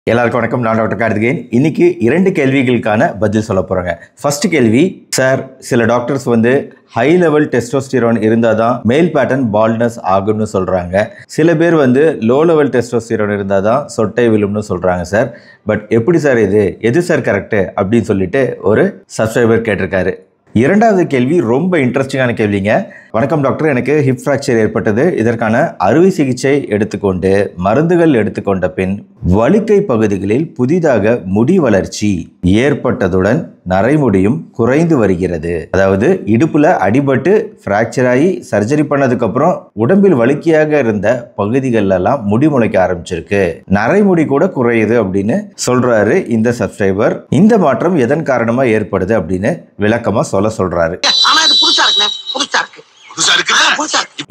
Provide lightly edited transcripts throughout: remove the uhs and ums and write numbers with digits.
எல்லாருக்கும் வணக்கம். நான் டாக்டர் கார்த்திகேயன். இன்னைக்கு 2 கேள்விகளுக்கான பதில் சொல்ல போறேங்க. ஃபர்ஸ்ட் கேள்வி, சார் சில டாக்டர்ஸ் ஹை லெவல் டெஸ்டோஸ்டிரான் இருந்தால் தான் மேல் பேட்டர்ன் பால்ட்னஸ் ஆகும்னு சொல்றாங்க. சில பேர் லோ லெவல் டெஸ்டோஸ்டிரான் இருந்தால் தான் சொட்டை விழும்னு சொல்றாங்க சார். பட் எப்படி சார் எது சார் கரெக்ட் அப்படின்னு சொல்லிட்டு ஒரு சப்ஸ்கிரைபர் கேட்டிருக்காரு. இரண்டாவது கேள்வி ரொம்ப இன்ட்ரெஸ்டிங்கான கேள்விங்க. வணக்கம் டாக்டர், எனக்கு ஹிப் ஃப்ராக்சர் ஏற்பட்டது. இதற்கான அறுவை சிகிச்சை எடுத்துக்கொண்டு மருந்துகள் எடுத்துக்கொண்ட பின் வலிக்கை பகுதிகளில் புதிதாக முடி வளர்ச்சி ஏற்பட்டதுடன் நரைமுடியும் குறைந்து வருகிறது. அதாவது இடுப்புல அடிபட்டு ஃப்ராக்சர் ஆகி சர்ஜரி பண்ணதுக்கு அப்புறம் உடம்பில் வலிக்கையாக இருந்த பகுதிகள் எல்லாம் முடி முளைக்க ஆரம்பிச்சிருக்கு, நரைமுடி கூட குறையுது அப்படின்னு சொல்றாரு இந்த சப்ஸ்கிரைபர். இந்த மாற்றம் எதன் காரணமா ஏற்படுது அப்படின்னு விளக்கமா சொல்றாரு.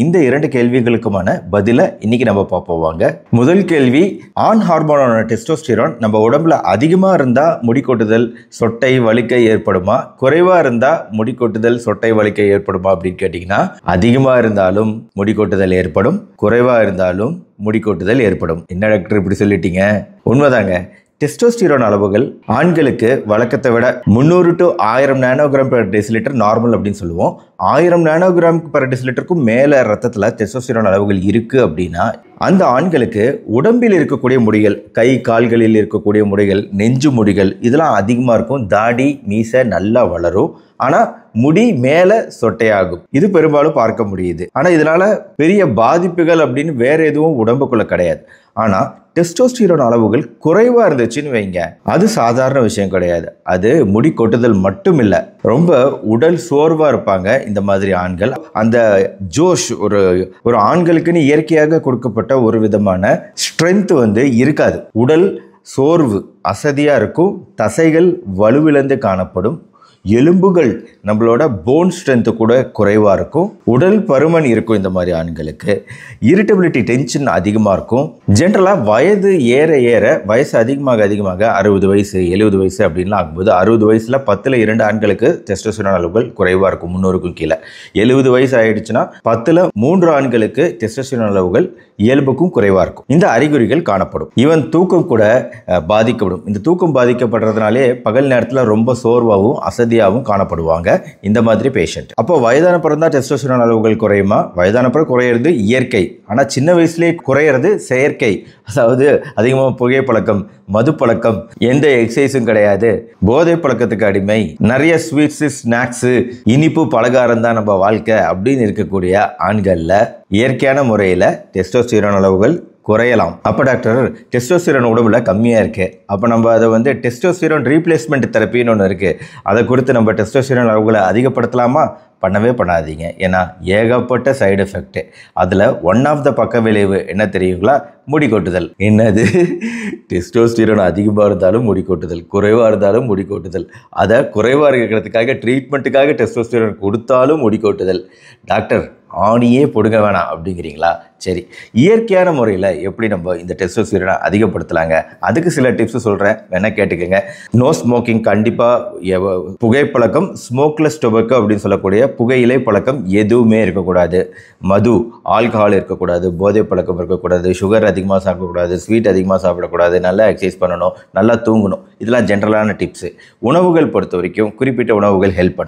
இந்த 2 கேள்விகளுக்குமான பதில இன்னைக்கு நம்ம பார்ப்போம். முதல் கேள்வி, ஆண் ஹார்மோனான டெஸ்டோஸ்டிரான் நம்ம உடம்புல அதிகமா இருந்தா முடி கொட்டுதல் சொட்டை வலிக்கை ஏற்படுமா, குறைவா இருந்தா முடி கொட்டுதல் சொட்டை வலிக்கை ஏற்படுமா அப்படின்னு கேட்டீங்கன்னா, அதிகமா இருந்தாலும் முடி கொட்டுதல் ஏற்படும், குறைவா இருந்தாலும் முடி கொட்டுதல் ஏற்படும். என்ன டாக்டர் இப்படி சொல்லிட்டீங்க? உண்மைதாங்க. டெஸ்டோஸ்டிரான் அளவுகள் ஆண்களுக்கு வழக்கத்தை விட 300 to 1000 nanogram per decilitre normal அப்படின்னு சொல்லுவோம். 1000 நானோகிராம் பெர் டெசிலிட்டருக்கும் மேலே ரத்தத்தில் டெஸ்டோஸ்டிரான் அளவுகள் இருக்குது அப்படின்னா அந்த ஆண்களுக்கு உடம்பில் இருக்கக்கூடிய முடிகள், கை கால்களில் இருக்கக்கூடிய முடிகள், நெஞ்சு முடிகள் இதெல்லாம் அதிகமாக இருக்கும். தாடி மீசை நல்லா வளரும், ஆனால் முடி மேலே சொட்டையாகும். இது பெரும்பாலும் பார்க்க முடியுது. ஆனால் இதனால பெரிய பாதிப்புகள் அப்படின்னு வேற எதுவும் உடம்புக்குள்ள கிடையாது. ஆனால் டெஸ்டோஸ்டிரான் அளவுகள் குறைவாக இருந்துச்சுன்னு வைங்க, அது சாதாரண விஷயம் கிடையாது. அது முடி கொட்டுதல் மட்டும் இல்லை, ரொம்ப உடல் சோர்வாக இருப்பாங்க இந்த மாதிரி ஆண்கள். அந்த ஜோஷ் ஒரு ஆண்களுக்குன்னு இயற்கையாக கொடுக்கப்பட்ட ஒரு விதமான ஸ்ட்ரென்த் இருக்காது. உடல் சோர்வு, அசதியாக இருக்கும், தசைகள் வலுவிழந்து காணப்படும், எலும்புகள் நம்மளோட போன் ஸ்ட்ரென்த்து கூட குறைவாக இருக்கும், உடல் பருமன் இருக்கும். இந்த மாதிரி ஆண்களுக்கு இரிட்டபிலிட்டி, டென்ஷன் அதிகமாக இருக்கும். ஜென்ரலாக வயது ஏற ஏற, வயசு அதிகமாக 60 வயசு 70 வயசு அப்படின்லாம் ஆகும்போது 60 வயசில் 10ல் 2 ஆண்களுக்கு டெஸ்டோஸ்டிரான் அளவுகள் குறைவாக இருக்கும், 300க்கும் கீழே. 70 வயசு ஆயிடுச்சுன்னா 10ல் 3 ஆண்களுக்கு டெஸ்டோஸ்டிரான் அளவுகள் இயல்புக்கும் குறைவாக இருக்கும். இந்த அறிகுறிகள் காணப்படும். ஈவன் தூக்கம் கூட பாதிக்கப்படும். இந்த தூக்கம் பாதிக்கப்படுறதுனாலே பகல் நேரத்தில் ரொம்ப சோர்வாகவும் அசதியாகவும் காணப்படுவாங்க இந்த மாதிரி பேஷண்ட். அப்போ வயதான பிறகு தான் டெஸ்டோஸ்டிரான் அளவுகள் குறையுமா? வயதான பிறகு குறையிறது இயற்கை. ஆனால் சின்ன வயசுலேயே குறையிறது செயற்கை. அதாவது அதிகமாக புகைப்பழக்கம், மது பழக்கம், எந்த எக்ஸசைஸும் கிடையாது, போதை பழக்கத்துக்கு அடிமை, நிறைய ஸ்வீட்ஸு ஸ்நாக்ஸு இனிப்பு பலகாரம் தான் நம்ம வாழ்க்கை அப்படின்னு இருக்கக்கூடிய ஆண்களில் இயற்கையான முறையில் டெஸ்டோஸ்டிரான் அளவுகள் குறையலாம். அப்போ டாக்டர், டெஸ்டோஸ்டிரான் உடம்புல கம்மியாக இருக்குது, அப்போ நம்ம அதை டெஸ்டோஸ்டிரான் ரீப்ளேஸ்மெண்ட் தெரப்பின்னு ஒன்று இருக்குது, அதை கொடுத்து நம்ம டெஸ்டோஸ்டிரான் அளவுகளை அதிகப்படுத்தலாமா? பண்ணவே பண்ணாதீங்க. ஏன்னா ஏகப்பட்ட சைடு எஃபெக்ட். அதில் ஒன் ஆஃப் த பக்க விளைவு என்ன தெரியுங்களா? முடி கொட்டுதல். என்னது? டெஸ்டோஸ்டிரான் அதிகமாக இருந்தாலும் முடி கொட்டுதல், குறைவாக இருந்தாலும் முடி கொட்டுதல். அதை குறைவாக இருக்கிறதுக்காக ட்ரீட்மெண்ட்டுக்காக டெஸ்டோஸ்டிரான் கொடுத்தாலும் முடி கொட்டுதல். டாக்டர் ஆணியே பொடுங்க வேணாம் அப்படிங்கிறீங்களா? சரி, இயற்கையான முறையில் எப்படி நம்ம இந்த டெஸ்டோஸ்டிரானை அதிகப்படுத்தலாங்க? அதுக்கு சில டிப்ஸ் சொல்கிறேன், வேணா கேட்டுக்கோங்க. No smoking. கண்டிப்பாக புகைப்பழக்கம், ஸ்மோக்லெஸ் டொபக்கோ அப்படின்னு சொல்லக்கூடிய புகையிலை பழக்கம் எதுவுமே இருக்கக்கூடாது. மது, ஆல்கஹால் இருக்கக்கூடாது, போதை பழக்கம் இருக்கக்கூடாது, சுகர் அதிகமாக சாப்பிடக்கூடாது, ஸ்வீட் அதிகமாக சாப்பிடக்கூடாது, நல்லா எக்ஸசைஸ் பண்ணணும், நல்லா தூங்கணும். இதெல்லாம் ஜென்ரலான டிப்ஸு. உணவுகள் பொறுத்த வரைக்கும் குறிப்பிட்ட உணவுகள் ஹெல்ப்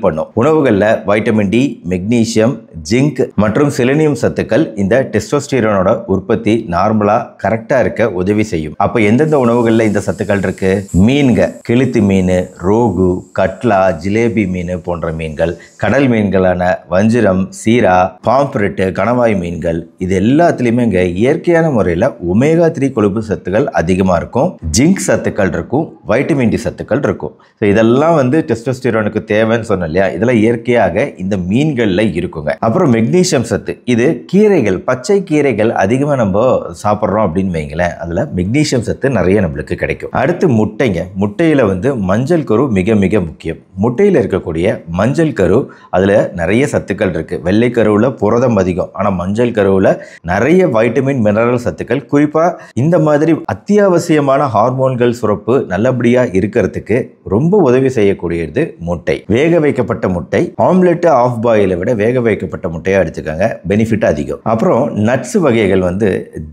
பண்ணும். உணவுகளில் வைட்டமின் டி, மெக்னீசியம், ஜிங்க் மற்றும் செலினியம் சத்துக்கள் இந்த டெஸ்டோஸ்டிரானோட உற்பத்தி நார்மலாக கரெக்டாக இருக்க உதவி செய்யும். அப்போ எந்தெந்த உணவுகளில் இந்த சத்துக்கள் இருக்கு? மீன்க, கெளுத்தி மீன், ரோகு, கட்லா, ஜிலேபி மீன் போன்ற மீன்கள், கடல் மீன்களான வஞ்சிரம், சீரா, பாம்ப்ரெட்டு, கணவாய் மீன்கள், இது எல்லாத்துலேயுமே இங்கே இயற்கையான முறையில் ஒமேகா 3 கொழுப்பு சத்துக்கள் அதிகமாக இருக்கும், ஜிங்க் சத்துக்கள் இருக்கும், வைட்டமின் டி சத்துக்கள் இருக்கும். ஸோ இதெல்லாம் டெஸ்டோஸ்டிரானுக்கு தேவைன்னு சொன்னோம் இல்லையா? இதெல்லாம் இயற்கையாக இந்த மீன்களில் இருக்குங்க. அப்புறம் மெக்னீசியம் சத்து, இது கீரைகள், பச்சை கீரைகள் அதிகமாக நம்ம சாப்பிட்றோம் அப்படின்னு வைங்களேன், அதில் மெக்னீசியம் சத்து நிறைய நம்மளுக்கு கிடைக்கும். அடுத்து முட்டைங்க. முட்டையில் மஞ்சள் கரு மிக மிக முக்கியம். முட்டையில் இருக்கக்கூடிய மஞ்சள் கரு, அதில் நிறைய சத்துக்கள் இருக்குது. வெள்ளை கருவில் புரதம் அதிகம், ஆனால் மஞ்சள் கருவில் நிறைய வைட்டமின் மினரல் சத்துக்கள். குறிப்பாக இந்த மாதிரி அத்தியாவசியமான ஹார்மோன்கள் சுரப்பு நல்லபடியாக இருக்கிறதுக்கு ரொம்ப உதவி செய்யக்கூடியது முட்டை. வேக வைக்கப்பட்ட முட்டை, ஆம்லெட் ஆஃப் பாயிலை விட வேக வைக்கப்பட்ட முட்டையாக எடுத்துக்காங்க, பெனிஃபிட் அதிகம். அப்புறம் நட்ஸ் வகைகள்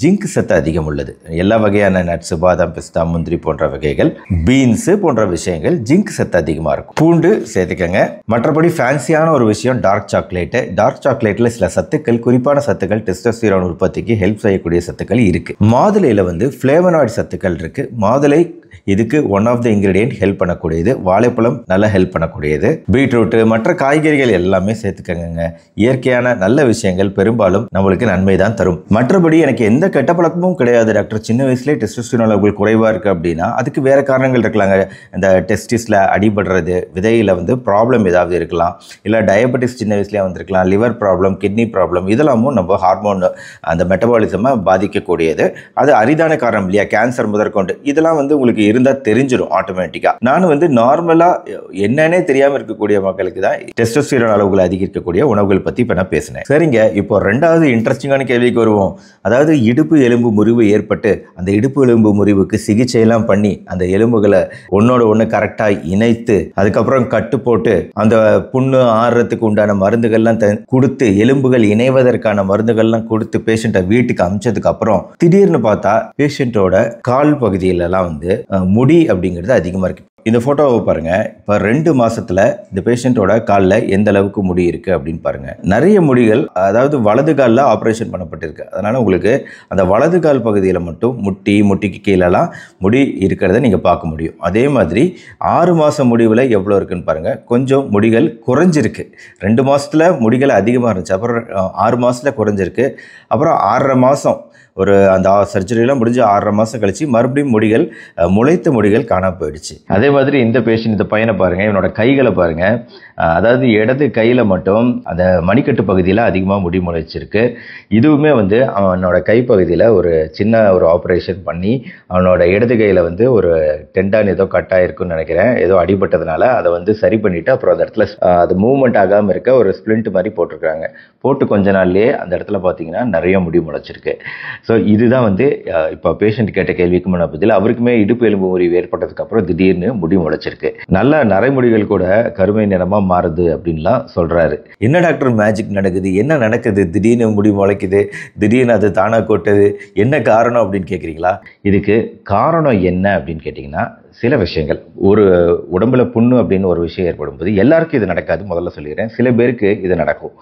ஜிங்க் சத்து அதிகம் உள்ளது. எல்லா வகையான நட்ஸ், பாதாம், பிஸ்தா, முந்திரி போன்ற வகைகள், பீன்ஸ் போன்ற விஷயங்கள் ஜிங்க் சத்து அதிகமாக இருக்கும். பூண்டு சேர்த்துக்கங்க. மற்றபடி ஃபேன்சியான ஒரு விஷயம் டார்க் சாக்லேட்டு. டார்க் சாக்லேட்டில் சில சத்துக்கள், குறிப்பான சத்துக்கள், டெஸ்டோஸ்டிரான் உற்பத்திக்கு ஹெல்ப் செய்யக்கூடிய சத்துக்கள் இருக்கு. மாதுளையில் ஃப்ளேவனாய்டு சத்துக்கள் இருக்கு. மாதுளை இதுக்கு one of the ingredient help பண்ணக்கூடியது. வாழைப்பழம் நல்லா ஹெல்ப் பண்ணக்கூடியது. பீட்ரூட், மற்ற காய்கறிகள் எல்லாமே சேர்த்துக்கங்க. இயற்கையான நல்ல விஷயங்கள் பெரும்பாலும் நம்மளுக்கு நன்மை தான் தரும். மற்றபடி எனக்கு எந்த கெட்ட பழக்கமும் கிடையாது டாக்டர், சின்ன வயசுலேயே டெஸ்டோஸ்டிரான் அளவுகள் குறைவாக இருக்குது அப்படின்னா அதுக்கு வேறு காரணங்கள் இருக்கலாங்க. இந்த டெஸ்டிஸில் அடிபடுறது, விதையில் ப்ராப்ளம் ஏதாவது இருக்கலாம், இல்லை டயபெட்டிஸ் சின்ன வயசுலேயே வந்திருக்கலாம், லிவர் ப்ராப்ளம், கிட்னி ப்ராப்ளம், இதெல்லாமும் நம்ம ஹார்மோன் அந்த மெட்டபாலிசமை பாதிக்கக்கூடியது. அது அரிதான காரணம் இல்லையா, கேன்சர் முதற்கொண்டு இதெல்லாம் உங்களுக்கு இருந்தால் தெரிஞ்சிடும் ஆட்டோமேட்டிக்காக. நான் நார்மலாக என்னன்னே தெரியாமல் இருக்கக்கூடிய மக்களுக்கு தான் டெஸ்டோஸ்டிரான் அளவுகள் அதிகரிக்கக்கூடிய உணவுகள் பற்றி இப்போ நான் பேசினேன். சரிங்க, இப்போ ரெண்டாவது இன்ட்ரெஸ்டிங்கான கேள்விக்கு வருவோம். அதாவது இடுப்பு எலும்பு முறிவு ஏற்பட்டு அந்த இடுப்பு எலும்பு முறிவுக்கு சிகிச்சையெல்லாம் பண்ணி அந்த எலும்புகளை ஒன்னோட ஒன்று கரெக்டாக இணைத்து அதுக்கப்புறம் கட்டு போட்டு அந்த புண்ணு ஆறுறதுக்கு உண்டான மருந்துகள்லாம் கொடுத்து எலும்புகள் இணைவதற்கான மருந்துகள்லாம் கொடுத்து பேஷண்ட்டை வீட்டுக்கு அமிச்சதுக்கு அப்புறம் திடீர்னு பார்த்தா பேஷண்ட்டோட கால் பகுதியிலலாம் முடி அப்படிங்கிறது அதிகமாக இருக்கு. இந்த போட்டோவை பாருங்க. இப்போ 2 மாசத்துல இந்த பேஷண்ட்டோட காலில் எந்த அளவுக்கு முடி இருக்கு அப்படின்னு பாருங்க. நிறைய முடிகள், அதாவது வலது காலில் ஆப்ரேஷன் பண்ணப்பட்டிருக்கு. அதனால உங்களுக்கு அந்த வலது கால் பகுதியில் மட்டும் முட்டிக்கு கீழெல்லாம் முடி இருக்கிறத நீங்க பார்க்க முடியும். அதே மாதிரி 6 மாசம் முடிவில் எவ்வளோ இருக்குன்னு பாருங்க. கொஞ்சம் முடிகள் குறைஞ்சிருக்கு. 2 மாசத்துல முடிகள் அதிகமாக இருந்துச்சு, அப்புறம் 6 மாசத்துல குறைஞ்சிருக்கு. அப்புறம் 6.5 மாசம் ஒரு அந்த சர்ஜரிலாம் முடிஞ்சு 6.5 மாதம் கழிச்சு மறுபடியும் முடிகள், முளைத்த முடிகள் காணாம போயிடுச்சு. அதே மாதிரி இந்த பேஷண்ட், இந்த பையனை பாருங்க, இவனோட கைகளை பாருங்க. அதாவது இடது கையில் மட்டும் அந்த மணிக்கட்டு பகுதியில் அதிகமாக முடி முளைச்சிருக்கு. இதுவுமே அவனோட கைப்பகுதியில் ஒரு சின்ன ஒரு ஆப்ரேஷன் பண்ணி அவனோட இடது கையில் ஒரு டெண்டான் ஏதோ கட்டாயிருக்குன்னு நினைக்கிறேன், ஏதோ அடிபட்டதுனால அதை சரி பண்ணிவிட்டு அப்புறம் அந்த இடத்துல அது மூவ்மெண்ட் ஆகாமல் இருக்க ஒரு ஸ்ப்ளிண்ட் மாதிரி போட்டிருக்காங்க. போட்டு கொஞ்ச நாள்லேயே அந்த இடத்துல பார்த்தீங்கன்னா நிறைய முடி முளைச்சிருக்கு. ஸோ இதுதான் இப்போ பேஷண்ட் கேட்ட கேள்விக்கு முன்ன பதில். அவருக்குமே இடுப்பு எலும்பு முறிவு ஏற்பட்டதுக்கு அப்புறம் திடீர்னு முடி முளைச்சிருக்கு. நல்ல நரைமுடிகள் கூட கருமை நிறமாக மாறுது அப்படின்லாம் சொல்றாரு. என்ன டாக்டர் மேஜிக் நடக்குது, என்ன நடக்குது, திடீர்னு முடி முளைக்குது, திடீர்னு அது தானா கொட்டுது, என்ன காரணம் அப்படின்னு கேட்குறீங்களா? இதுக்கு காரணம் என்ன அப்படின்னு கேட்டிங்கன்னா சில விஷயங்கள். ஒரு உடம்புல புண்ணு அப்படின்னு ஒரு விஷயம் ஏற்படும் போது எல்லாருக்கும் இது நடக்காது, முதல்ல சொல்லிடுறேன். சில பேருக்கு இது நடக்கும்.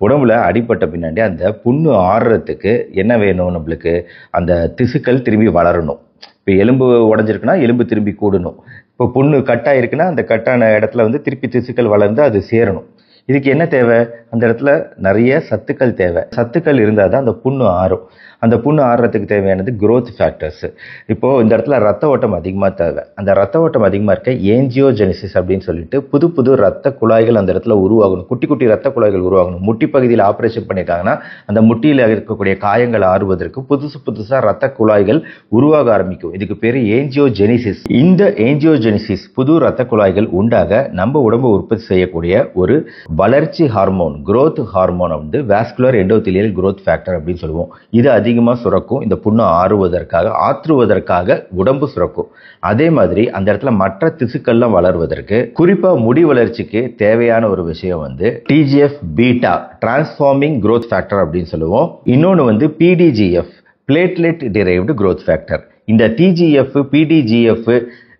உடம்புல அடிப்பட்ட பின்னாடி அந்த புண்ணு ஆறுறதுக்கு என்ன வேணும், நம்மளுக்கு அந்த திசுக்கள் திரும்பி வளரணும். இப்போ எலும்பு உடஞ்சிருக்குன்னா எலும்பு திரும்பி கூடணும். இப்போ புண்ணு கட்டாயிருக்குன்னா அந்த கட்டான இடத்துல திருப்பி திசுக்கள் வளர்ந்து அது சேரணும். இதுக்கு என்ன தேவை, அந்த இடத்துல நிறைய சத்துக்கள் தேவை. சத்துக்கள் இருந்தால் தான் அந்த புண்ணு ஆறும். அந்த புண்ணு ஆறுறதுக்கு தேவையானது growth ஃபேக்டர்ஸ். இப்போது இந்த இடத்துல ரத்த ஓட்டம் அதிகமாக தேவை. அந்த ரத்த ஓட்டம் அதிகமாக இருக்க ஏஞ்சியோஜெனிசிஸ் அப்படின்னு சொல்லிட்டு புது புது ரத்த குழாய்கள் அந்த இடத்துல உருவாகணும். குட்டி குட்டி ரத்த குழாய்கள் உருவாகணும். முட்டி பகுதியில் ஆப்ரேஷன் பண்ணியிருக்காங்கன்னா அந்த முட்டியில் இருக்கக்கூடிய காயங்கள் ஆறுவதற்கு புதுசாக ரத்த குழாய்கள் உருவாக ஆரம்பிக்கும். இதுக்கு பேர் ஏஞ்சியோஜெனிசிஸ். இந்த ஏஞ்சியோஜெனிசிஸ் புது ரத்த குழாய்கள் உண்டாக நம்ம உடம்பு உற்பத்தி செய்யக்கூடிய ஒரு வளர்ச்சி hormone, growth hormone vascular endothelial growth factor அப்படின்னு சொல்லுவோம். இது அதிகமாக சுரக்கும். இந்த புண்ணு ஆற்றுவதற்காக உடம்பு சுரக்கும். அதே மாதிரி அந்த இடத்துல மற்ற திசுக்கள்லாம் வளர்வதற்கு, குறிப்பா முடி வளர்ச்சிக்கு தேவையான ஒரு விஷயம் TGF beta, transforming growth factor அப்படின்னு சொல்லுவோம். இன்னொன்று PDGF, platelet derived growth factor. இந்த TGF, PDGF,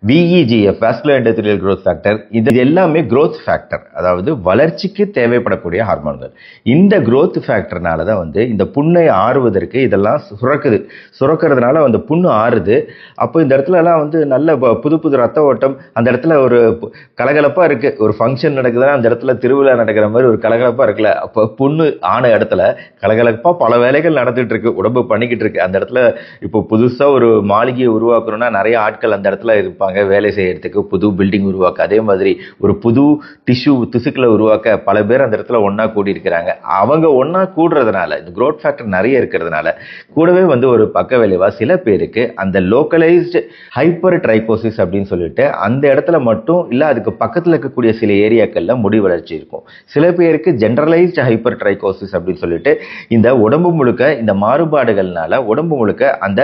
VEGF, vascular endothelial growth factor, இது எல்லாமே growth ஃபேக்டர், அதாவது வளர்ச்சிக்கு தேவைப்படக்கூடிய ஹார்மோன்கள். இந்த growth ஃபேக்டர்னால தான் இந்த புண்ணை ஆறுவதற்கு இதெல்லாம் சுரக்கிறதுனால அந்த புண்ணு ஆறுது. அப்போ இந்த இடத்துலலாம் நல்ல புது புது ரத்த ஓட்டம், அந்த இடத்துல ஒரு கலகலப்பாக இருக்குது. ஒரு ஃபங்க்ஷன் நடக்குதுன்னா அந்த இடத்துல திருவிழா நடக்கிற மாதிரி ஒரு கலகலப்பாக இருக்குல்ல, அப்போ புண்ணு ஆன இடத்துல கலகலப்பாக பல வேலைகள் நடந்துட்டு இருக்கு, உடம்பு பண்ணிக்கிட்டு இருக்கு. அந்த இடத்துல இப்போ புதுசாக ஒரு மாளிகையை உருவாக்கணும்னா நிறைய ஆட்கள் அந்த இடத்துல இருப்பாங்க. பார்ப்பாங்க வேலை செய்யறதுக்கு, புது பில்டிங் உருவாக்க. அதே மாதிரி ஒரு புது திசுக்களை உருவாக்க பல பேர் அந்த இடத்துல ஒன்னா கூடி இருக்கிறாங்க. அவங்க ஒன்னா கூடுறதுனால இந்த growth ஃபேக்டர் நிறைய இருக்கிறதுனால கூடவே வந்து ஒரு பக்க விளைவா சில பேருக்கு அந்த லோக்கலைஸ்டு ஹைப்பர் ட்ரைகோசிஸ் அப்படின்னு சொல்லிட்டு அந்த இடத்துல மட்டும் இல்ல அதுக்கு பக்கத்துல இருக்கக்கூடிய சில ஏரியாக்கள்ல முடி வளர்ச்சி இருக்கும். சில பேருக்கு ஜெனரலைஸ்டு ஹைப்பர் ட்ரைகோசிஸ் அப்படின்னு சொல்லிட்டு இந்த உடம்பு முழுக்க இந்த மாறுபாடுகள்னால உடம்பு முழுக்க அந்த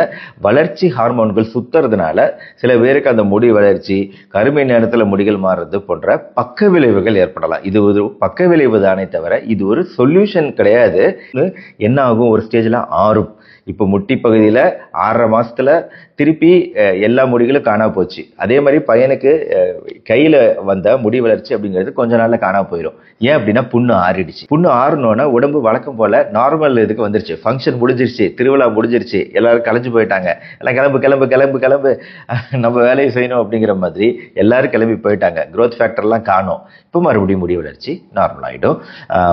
வளர்ச்சி ஹார்மோன்கள் சுத்துறதுனால சில பேருக்கு அந்த முடி வளர்ச்சி, கருமை நேரத்துல முடிகள் மாறுறது போன்ற பக்க விளைவுகள் ஏற்படலாம். இது ஒரு பக்க விளைவு தானே தவிர இது ஒரு சொல்யூஷன் கிடையாது. என்ன ஆகும், ஒரு ஸ்டேஜ்ல ஆறும். இப்போ முட்டி பகுதியில 6.5 மாசத்துல திருப்பி எல்லா முடிகளும் காணா போச்சு. அதே மாதிரி பையனுக்கு கையில வந்த முடி வளர்ச்சி அப்படிங்கிறது கொஞ்ச நாள்ல காணா போயிடும். ஏன் அப்படின்னா புண்ணு ஆறிடுச்சு. புண்ணு ஆறணும்னா உடம்பு வழக்கம் போல நார்மல் இதுக்கு வந்துருச்சு. ஃபங்க்ஷன் முடிஞ்சிருச்சு, திருவிழா முடிஞ்சிருச்சு, எல்லாரும் கலைஞ்சு போயிட்டாங்க. எல்லாம் கிளம்பு கிளம்பு கிளம்பு கிளம்பு நம்ம வேலையை செய்யணும் அப்படிங்கிற மாதிரி எல்லாரும் கிளம்பி போயிட்டாங்க. growth ஃபேக்டர்லாம் காணும். இப்போ மறுபடியும் முடி வளர்ச்சி நார்மல் ஆகிடும்.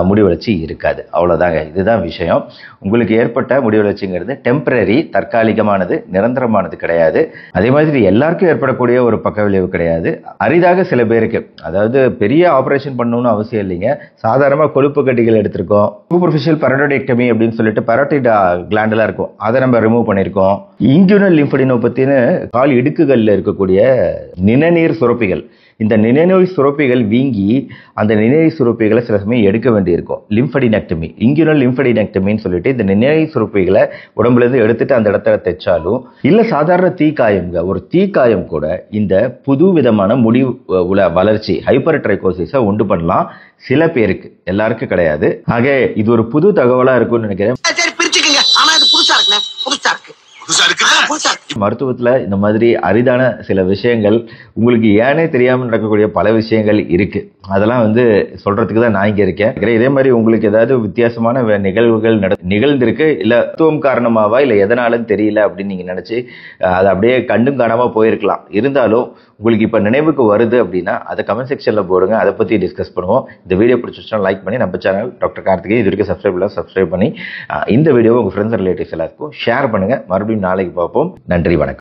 முடி வளர்ச்சி இருக்காது. அவ்வளோதாங்க, இதுதான் விஷயம். உங்களுக்கு ஏற்பட்ட முடி வளர்ச்சிங்கிறது டெம்பரரி, தற்காலிகமானது, நிரந்தரமானது கிடையாது. அதே மாதிரி எல்லாருக்கும் ஏற்படக்கூடிய ஒரு பக்க விளைவு கிடையாது. அரிதாக சில பேருக்கு, அதாவது பெரிய ஆபரேஷன் பண்ணணும்னு அவசியம் இல்லைங்க. சாதாரணமாக கொழுப்பு கட்டிகள் எடுத்திருக்கோம், சூப்பர்ஃபிஷியல் பரோடைடெக்டமி அப்படின்னு சொல்லிட்டு பரோட்டிட் கிளாண்டெல்லாம் இருக்கும், அதை நம்ம ரிமூவ் பண்ணியிருக்கோம். இன்குனல் லிம்ஃபடினோபத்தின்னு கால் இடுக்குகளில் இருக்கக்கூடிய நிணநீர் சுரப்பிகள், இந்த நிணநீர் சுரப்பிகள் வீங்கி அந்த நிணநீர் சுரப்பிகளை சில சமயம் எடுக்க வேண்டியிருக்கும். லிம்ஃபடினெக்டமி, இன்குனல் லிம்ஃபடினெக்டமின்னு சொல்லிட்டு இந்த நிணநீர் சுரப்பிகளை உடம்புல இருந்து எடுத்துட்டு அந்த இடத்துல தைச்சாலும் இல்ல சாதாரண தீக்காயம்ங்க, ஒரு தீக்காயம் கூட இந்த புது விதமான முடி வளர்ச்சி ஹைப்பர் ட்ரைகோசிஸை உண்டு பண்ணலாம். சில பேருக்கு, எல்லாருக்கும் கிடையாது. ஆக இது ஒரு புது தகவலா இருக்கும்னு நினைக்கிறேன். மருத்துவத்துல இந்த மாதிரி அரிதான சில விஷயங்கள் உங்களுக்கு ஏனே தெரியாம நடக்கக்கூடிய பல விஷயங்கள் இருக்கு. அதெல்லாம் வந்து சொல்றதுக்கு தான் நான் இங்க இருக்கேன். இதே மாதிரி உங்களுக்கு ஏதாவது வித்தியாசமான நிகழ்வுகள் நிகழ்ந்திருக்கு, இல்ல மருத்துவம் காரணமாவா இல்ல எதனாலும் தெரியல அப்படின்னு நீங்க நினைச்சு அதை அப்படியே கண்டும் காணாம போயிருக்கலாம். இருந்தாலும் உங்களுக்கு இப்ப நினைவுக்கு வருது அப்படின்னா அதை கமெண்ட் செக்ஷன்ல போடுங்க, அதை பத்தி டிஸ்கஸ் பண்ணுவோம். இந்த வீடியோ பிடிச்சிருச்சா லைக் பண்ணி நம்ம சேனல் டாக்டர் கார்த்திகேயன் இது வரைக்கும் சப்ஸ்கிரைப் பண்ணி இந்த வீடியோவை உங்க ஃப்ரெண்ட்ஸ் ரிலேட்டிவ்ஸ் எல்லாருக்கும் ஷேர் பண்ணுங்க. மறுபடியும் நாளைக்கு பார்ப்போம். நன்றி, வணக்கம்.